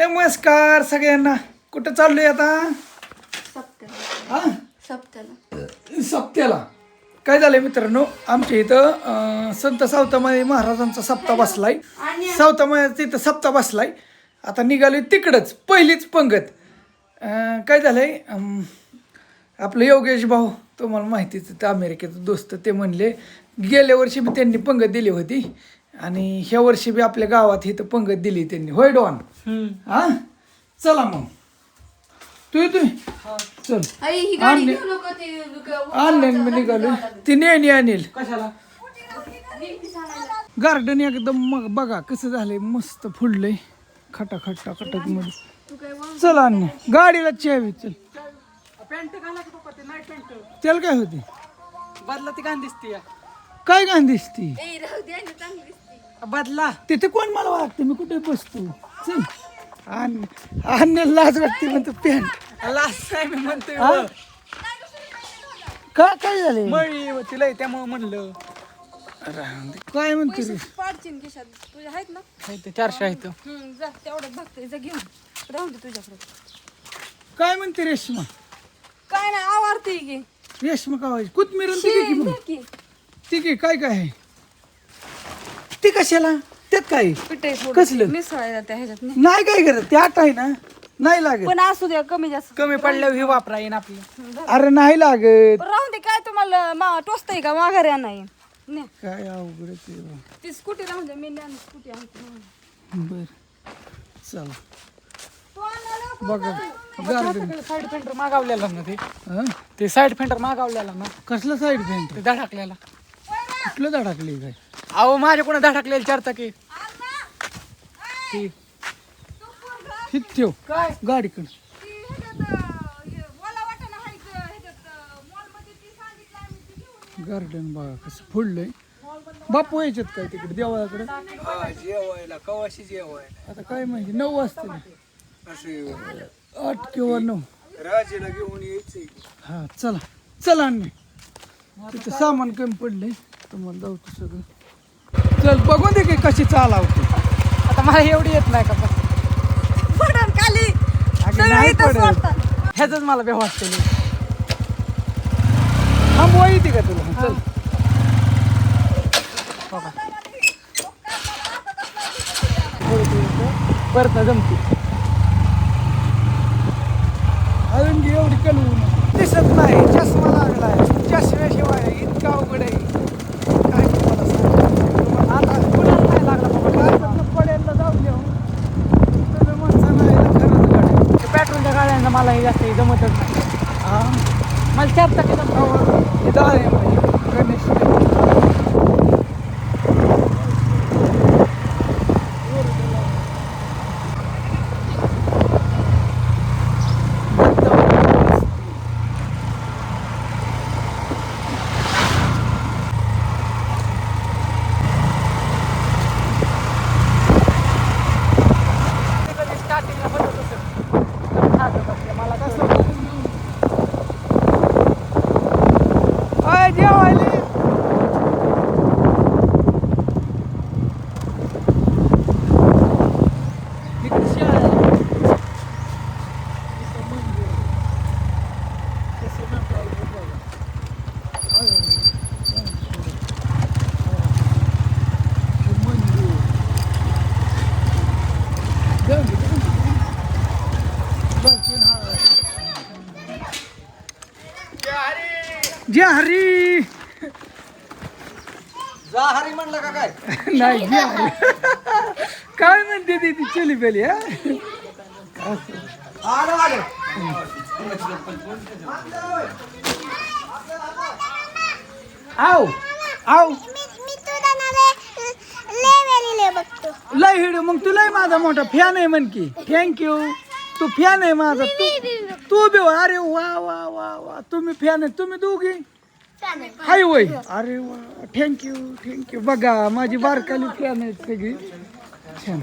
नमस्कार सगळ्यांना. कुठं चाललोय आता? सप्त्याला. हा सप्त्याला. सप्त्याला. काय झालंय मित्रांनो, आमच्या इथं संत सावतामाई महाराजांचा सप्ताह बसलाय. सावतामाईचा इथं सप्ताह बसलाय. आता निघालोय तिकडंच, पहिलीच पंगत. काय झालंय, आपलं योगेश भाऊ, तुम्हाला माहितीच आहे, अमेरिकेचा दोस्त, ते म्हणले गेल्या वर्षी बी त्यांनी पंगत दिली होती आणि ह्या वर्षी बी आपल्या गावात इथं पंगत दिली त्यांनी. होय डॉन? हा, चला मग तू येतोय. चल आणले मी निघालो. ती नेणी आणेल कशाला? गार्डन एकदम मग बघा कसं झालंय, मस्त फुललंय खटाखट खटक मध्ये. चल आणणे गाडीला चावी. चल पॅन्ट घाला की पप्पा, ते नाईट पॅन्ट त्याला काय होते, बदला ती घाण दिसते. काय घाण दिसती बदला तिथे कोण मला वाटतं, मी कुठे बसतो. चल आणणे लाज वाटते म्हणतो पॅन्ट. लास्ट टाइम म्हणतोय हा? काय झालंय, मळी होती लय, त्यामुळे म्हणलं. काय म्हणते रे? पाडचिन खिशात तुझ्या आहेत ना? ते 400 आहेत. जा तेवढं बघते, जा घेऊन राहून दे तुझ्याकडे. काय म्हणते रेश्मा? काय नाही आवारते की रेश्मा काय कोथमीर आणि ती की मग की ती की काय काय आहे ती कशाला, त्यात काय पिठे कसलं? मिसळायला त्या ह्याच्यात नाही. नाही काय करत, ते आट आहे ना, नाही लागत. पण असू द्या कमी जास्त. कमी पडल्यावर हे वापरा येईन आपलं. अरे नाही लागत. पण राहून दे, काय तुम्हाला टोचतंय का माघाऱ्या नाही ने. काय अवघड आहे ते बा. ती स्कूटी राहून दे, मी स्कूटी आणते. बर चला तू आणला बघा गार्डन. साईड फेंटर मागवलेला ना हा? ते साईड फेंटर मागवलेला ना, कसलं साईड पेंट, ते धडाकलेला. कुठलं धडाकली काय? अहो माझ्या कोणा धडाकलेलं 4 चाकी. हित ठेव काय गाडीकडे. गार्डन बघा कसं फुललंय. बापू यायच्यात काय तिकडे देवळाकडे? जेवायला कवाशी जेवायला आता काय माहिती, 9 वाजता 8 किंवा 9. राजेला घेऊन यायचंय. हा चला चला आणणे. तिथं सामान कमी पडलंय, तुम्हाला जाऊतो सगळं. चल बघून दे की कशी चालावते. आता मला एवढी येत नाही का पण. पडन खाली अगं नाही पडत. ह्याच मला बे वाटतं. थांबवा येते का तुला? चल परत ना जमते. अजून घे, एवढी कलवून दिसत नाही. चष्मा लागलाय, चष्म्याशिवाय इतका अवघड आहे काय तुम्हाला सांगू. आता कुणाला नाही लागला बाबा, पड्याला जाऊन देऊ तुम्ही माणसाला यायला खरंच गाडी. पेट्रोलच्या गाड्यांना मला हे जास्त जमतच नाही. हा मला 4 चाकी जमत. इथं आहे म्हणजे गणेश. मला कसं अय जेवायला इकडे शाळा आहे. इथं मंदिर आहे. कसं म्हणता येईल बघा. हे मंदिर. जाऊन दे, जाऊन दे. बरं, हा. जय हरी. जा हरी म्हणलं का काय? नाही जय हरी. काय म्हणते ती चली पेली. हा आलं आलं. आव आव मी तुला लय बघतो. लय हिड मग तू लय माझा मोठा फॅन आहे म्हण की. थँक्यू. तू फॅन आहे माझा. तू बी होय. अरे वा वा वा वा, तुम्ही फॅन आहे. तुम्ही दोघी हाय वय. अरे वा, थँक्यू थँक्यू. बघा माझी बारकाली फॅन आहेत सगळी. छान.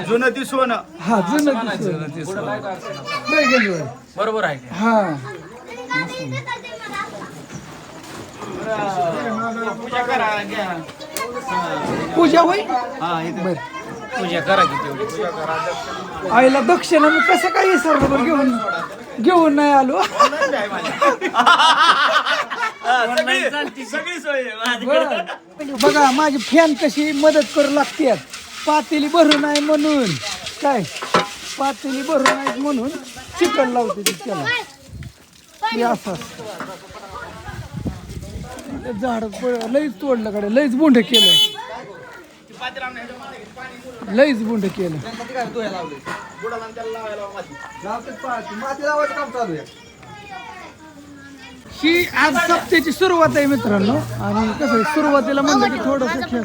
जुनं ती सोनं. हा जुनं बरोबर आहे. हा पूजा करा घ्या. पूजा होय. हा इथे बर पूजा करा की तेवढी. आईला दक्षिणा मी कसं काय विसरलो बरं घेऊन नाही आलो. सगळी सोय आहे माझी. बरं. बघा माझी फॅन कशी मदत करू लागते. पातेली भरू नाही म्हणून काय पातेली भरू नाही म्हणून चिकन लावते ती त्याला. हे असं असतं. झाड लईच तोडलं कडे लईच बुंड केलं. लईच बुंड केलं. ही आज सप्त्याची सुरुवात आहे मित्रांनो. आणि कसं आहे, सुरुवातीला म्हणलं की थोडंसं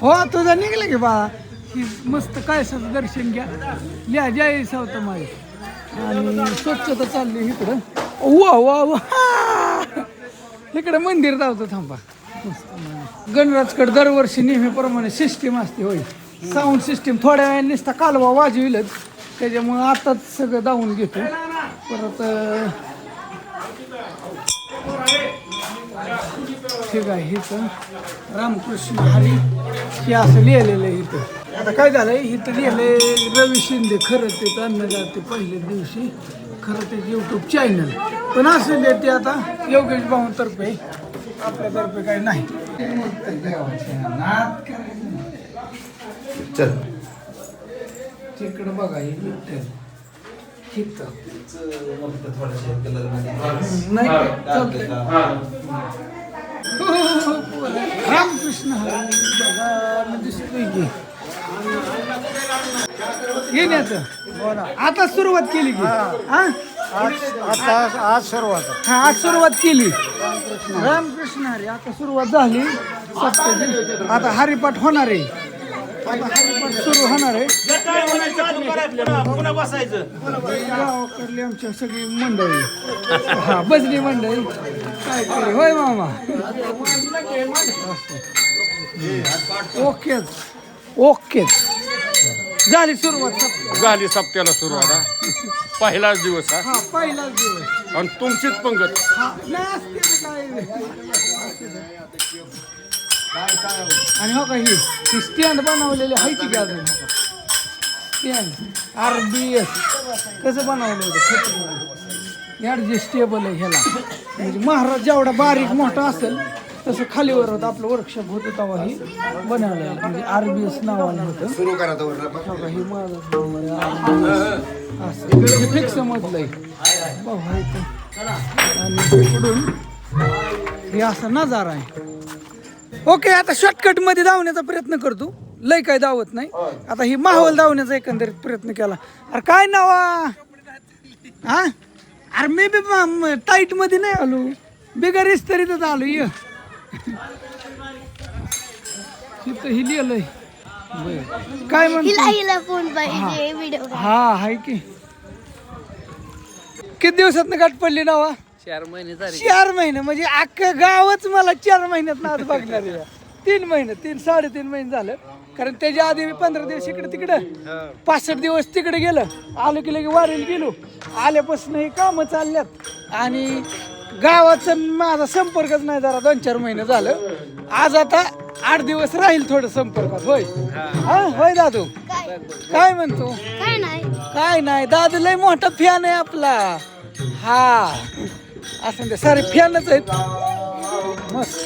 हो तुझा निघलं की बा ही मस्त कायसाचं दर्शन घ्या. लिहा जय सावता माई. आणि स्वच्छता चालली इकडं. वा वा वा इकडं मंदिर धावतं थांबा. गणराजकडे दरवर्षी नेहमीप्रमाणे सिस्टीम असते होय. साऊंड सिस्टीम थोड्या वेळाने नुसता कालवा वाजविलच त्याच्यामुळं आताच सगळं धावून घेतो. परत ठीक आहे. इथं रामकृष्ण हरी हे असं लिहिलेलं आहे. इथं आता काय झालंय इथं लिहिलंय रवी शिंदे. खरं ते अन्नदाते पहिल्या दिवशी खरं ते यूट्यूब चॅनल पण असं ते आता योगेश भाऊंतर्फे आपल्यातर्फे काही नाही. चल तिकडं बघा हे विठ्ठल इथं नाही चालतंय. रामकृष्ण हरी बघा मी दिसतोय की येण्याचं. आता सुरुवात केली की हा आज सुरुवात. हा आज सुरुवात केली. रामकृष्ण हरी आता सुरुवात झाली सप्त्याची. आता हरिपाठ होणार आहे. आता हरिपाठ सुरू होणार आहे. गावाकडली आमच्या सगळी मंडळी हा भजनी मंडळी काय करे होय मामा. ओकेच ओकेच झाली सुरुवात. झाली सप्त्याला सुरुवात. पहिलाच दिवस हा पहिलाच दिवस. आणि तुमचीच पंगत. हा नाही असते काय. आणि हो का ही स्टँड बनवलेली आहे ती अजून स्टँड RBS कसं बनवलं होतं ॲडजस्टेबल आहे ह्याला. म्हणजे महाराज जेवढा बारीक मोठा असेल तसं खालीवर होतं. आपलं वर्कशॉप होतं तेव्हा ही बनवलं म्हणजे RBS नावानं होतं. सुरू करा हे माझं असं फिक्स मधलं आहे भाऊ आहे ते. आणि पुढून हे असा नजारा आहे. ओके आता शॉर्टकट मध्ये धावण्याचा प्रयत्न करतो. लय काय धावत नाही. आता ही माहोल धावण्याचा एकंदरीत प्रयत्न केला. अरे काय नावा हा अरे मी बी टाईट मध्ये नाही आलो बिगर इस्तरीतच आलो. ये ही लिहिलंय काय म्हणतो. हा हाय की किती दिवसात गाठ पडली नावा. 4 महिने झाले. 4 महिने म्हणजे अख्खं गावच मला 4 महिन्यात नाच बघणार आहे. 3 महिने 3-3.5 महिने झालं. कारण त्याच्या आधी मी 15 दिवस इकडे तिकडं 65 दिवस तिकडे गेलं. आलो की लगे वारीला गेलो. आल्यापासून हे कामं चालल्यात आणि गावाचा माझा संपर्कच नाही. जरा 2-4 महिने झालं. आज आता 8 दिवस राहील थोडं संपर्कात. होय हा होय दादू काय म्हणतो. काय नाही दादू लय मोठा फॅन आहे आपला. हा असं ते सारे फॅनच आहेत मस्त.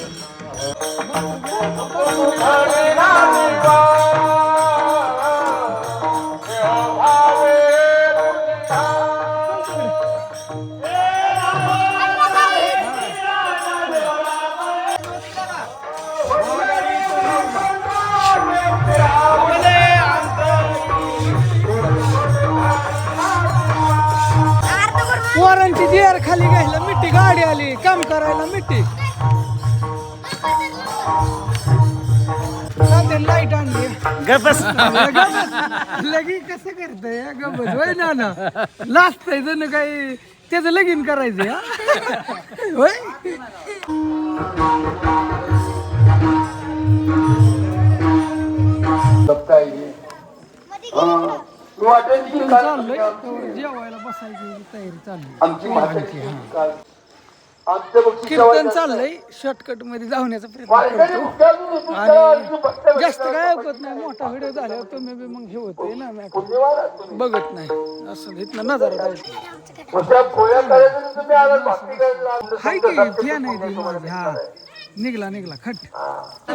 पोरांची जेर खाली घ्यायला मिठी गाडी आली काम करायला मिठी. लाईट आणली गपस. लगीन कसं करतय गबस होय ना लाजतय जण काही त्याचं लगीन करायचंय होय. चाललंय जेवायला बसायची तयारी चालली. कीर्तन चाललंय शॉर्टकट मध्ये जाण्याचा प्रयत्न करतो आणि जास्त काय ऐकत नाही. मोठा व्हिडिओ झाल्यावर तुम्ही बी मग हे होतंय ना मॅटर बघत नाही असं इथनं नजारा जायचं हाय की फॅन आहे ती माझी. हा निघला खट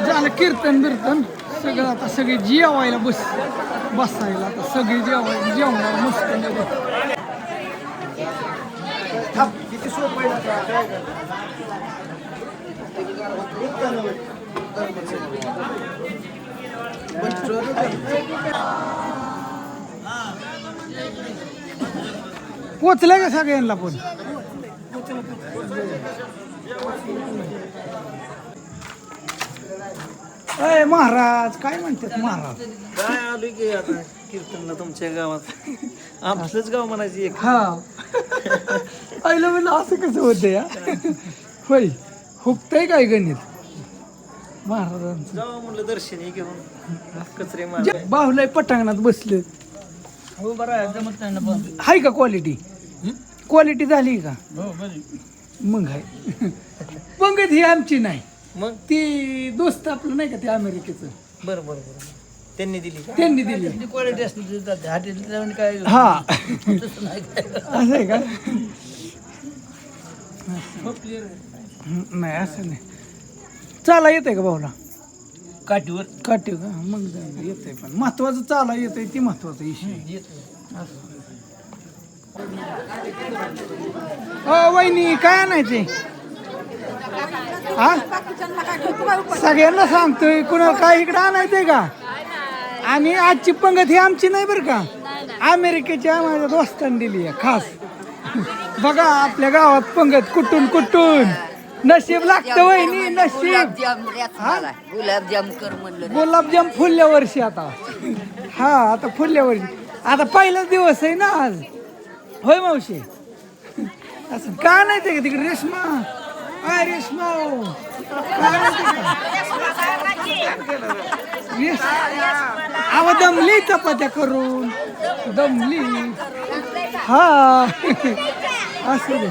झालं कीर्तन बिर्तन सगळं. आता सगळी जेवायला बसायला आता सगळी जेवणार मस्त. किती सोपं आहे. पोचलं का सगळ्यांना पण अय महाराज काय म्हणतात महाराज. काय आलोय की आता कीर्तनला तुमच्या गावात आपलंच गाव म्हणायचं एक. हा आईला म्हणलं असं कसं होतं या होय हुकतंय काय गणित महाराजांचं. जाऊ म्हणलं दर्शनी घेऊन कचरे मार. बाहुलाय पटांगणात बसले. हो बरं आहे जमत नाही ना पण. हाय का क्वालिटी झाली का. मग आहे पंगत ही आमची नाही मग ती दोस्त आपलं नाही का ते अमेरिकेचं बरं त्यांनी दिली का? त्यांनी दिली. क्वालिटी असते हॉटेल काय हा असं आहे का. नाही असं नाही. चाला येते का भाऊला काठीवर काटे का मग येते पण महत्वाचं चाला येते ती महत्वाचा विषय. वहिनी काय आणायचे हा सगळ्यांना सांगतोय कुणाला काय इकडे आणायचंय का. आणि आजची पंगत ही आमची नाही बरं का अमेरिकेच्या माझ्या दोस्तांनी दिली आहे खास. बघा आपल्या गावात पंगत कुठून नशीब लागतं वहिनी नशीब. गुलाबजाम कर म्हणलं गुलाबजाम फुलल्या वर्षी आता. हा आता फुलल्या वर्षी आता पहिलाच दिवस आहे ना आज. होय मावशी असं का नाही ते तिकडे रेशमा काय रेशमा आवा दमली चपात्या करून दमली. हा असं दे.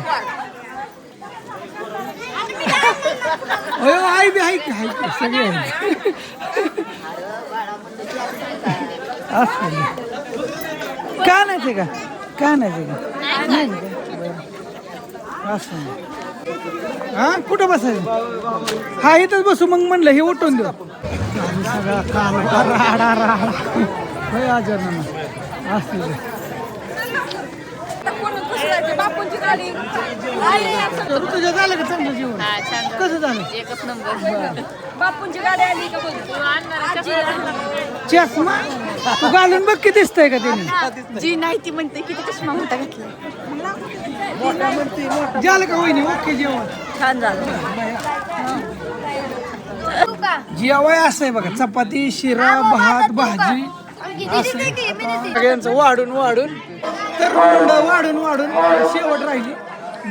आई बी आहे की सगळे असं का नाही का नाही असं हा कुठं बसायचं. हा इथंच बसू मग म्हणलं हे उठून देऊ. सगळा काल राडा होय आजारांना असं तुझं झालं का चांगलं जेवण कसं झालं. एकच नंबर. बापूंची गाडी आली का बघ. चष्मा तू घालून बघ किती दिसतंय का त्याने. जी नाही ती म्हणते किती चष्मा मोठा घातला. झालं का वहिनी ओके जेवण छान झालं. जेवाय असं आहे बघा चपाती शिरा भात भाजी असं सगळ्यांचं वाढून तर वाढून शेवट राहिली.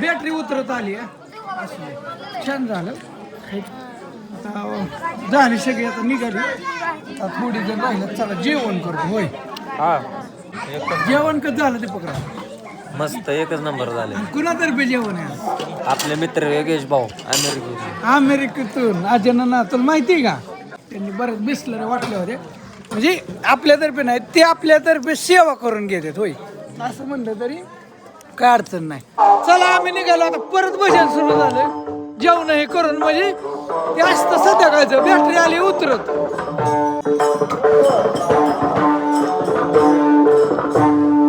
बॅटरी उतरत आली असं छान झालं. आता झाली सगळी आता निघाली. आता थोडी जण राहिलं चला जेवण करतो. होय जेवण कसं झालं ते पकडा. मस्त एकच नंबर झाले. कुणातर्फे जेवण आहे. आपले मित्र योगेश भाऊ अमेरिकेतून अजयना तुला माहिती आहे का त्यांनी बरेच बिस्लरी वाटल्या होत्या. म्हणजे आपल्यातर्फे नाही ते आपल्यातर्फे सेवा करून घेतात. होय असं म्हणलं तरी काय अडचण नाही. चला आम्ही निघालो आता परत भजन सुरू झालं. जेवण हे करून म्हणजे ते असतं संध्याकाळचं बॅटरी आली उतरत.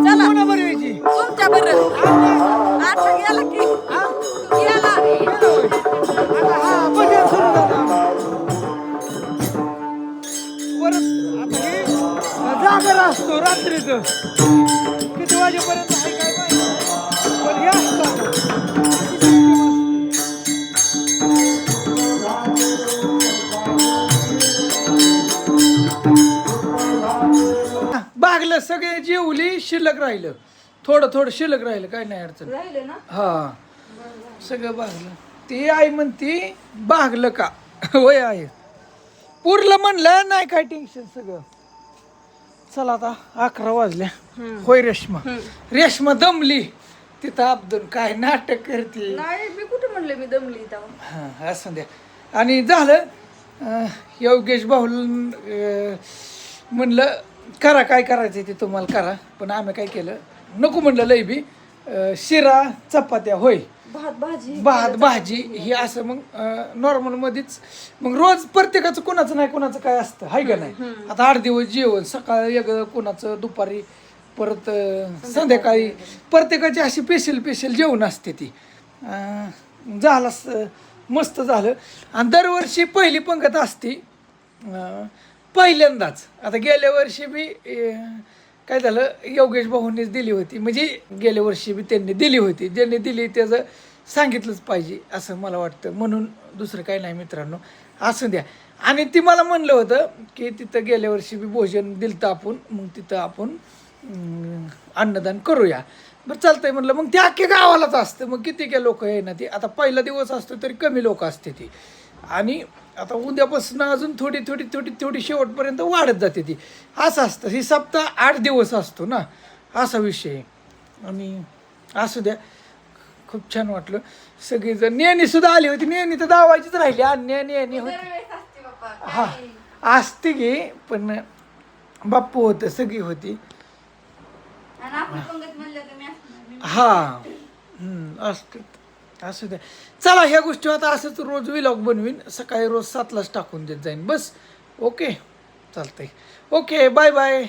चला कोणा बरं यायची तुमच्या बरं आता गेला की गेला. हा भजन सुरू झालं. परत आता हे जागर असतो रात्रीचं किती वाजेपर्यंत आहे काय माहिती पण हे असतं. बागलं सगळे जेवली शिल्लक राहिलं थोडं शिल्लक राहिलं काय नाही अडचण. राहिले ना हा सगळं बागलं. ते आई म्हणते बागलं का होय आहे पुरलं म्हणलं नाही काय टेन्शन सगळं. चला आता 11 वाजल्या. होय रेश्मा दमली तिथं अब्दुल काय नाटक करते. नाही मी कुठे म्हणले मी दमली तेव्हा. हां असं द्या. आणि झालं योगेश भाऊ म्हणलं करा काय करायचं ते तुम्हाला करा, पण आम्ही काय केलं नको म्हणलं लई बी शिरा चपात्या होय भात भाजी ही असं मग नॉर्मलमध्येच मग रोज प्रत्येकाचं कोणाचं नाही कोणाचं काय असतं हाय का नाही. आता 8 दिवस जेवण सकाळी वेगळं कोणाचं दुपारी परत संध्याकाळी प्रत्येकाची अशी स्पेशल जेवण असते ती. झालं मस्त झालं. आणि दरवर्षी पहिली पंगत असते पहिल्यांदाच. आता गेल्या वर्षी बी काय झालं योगेश भाऊंनीच दिली होती, म्हणजे गेल्या वर्षी बी त्यांनी दिली होती. ज्यांनी दिली त्याचं सांगितलंच पाहिजे असं मला वाटतं, म्हणून दुसरं काही नाही मित्रांनो. असं द्या. आणि ती मला म्हणलं होतं की तिथं गेल्या वर्षी बी भोजन दिलं आपण, मग तिथं आपण अन्नदान करूया. बरं चालतंय म्हणलं. मग ते अख्ख्या गावालाच असतं, मग किती काय लोक आहे ना ती. आता पहिला दिवस असतो तरी कमी लोक असते ती, आणि आता उद्यापासून अजून थोडी शेवटपर्यंत वाढत जाते ती. असं असतं. ही सप्ताह 8 दिवस असतो ना, असा विषय आहे. आणि असू द्या, खूप छान वाटलं. सगळीजण नेहमी सुद्धा आली होती. नेहमी तर दावायचीच राहिली. नेहमी होती हा असते गे, पण बाप्पू होतं सगळी होती. हा असते. असू द्या. चला ह्या गोष्टी आता असंच रोज व्लॉग बनवीन. सकाळी रोज 7लाच टाकून देत जाईन. बस ओके चालतंय. Okay bye bye.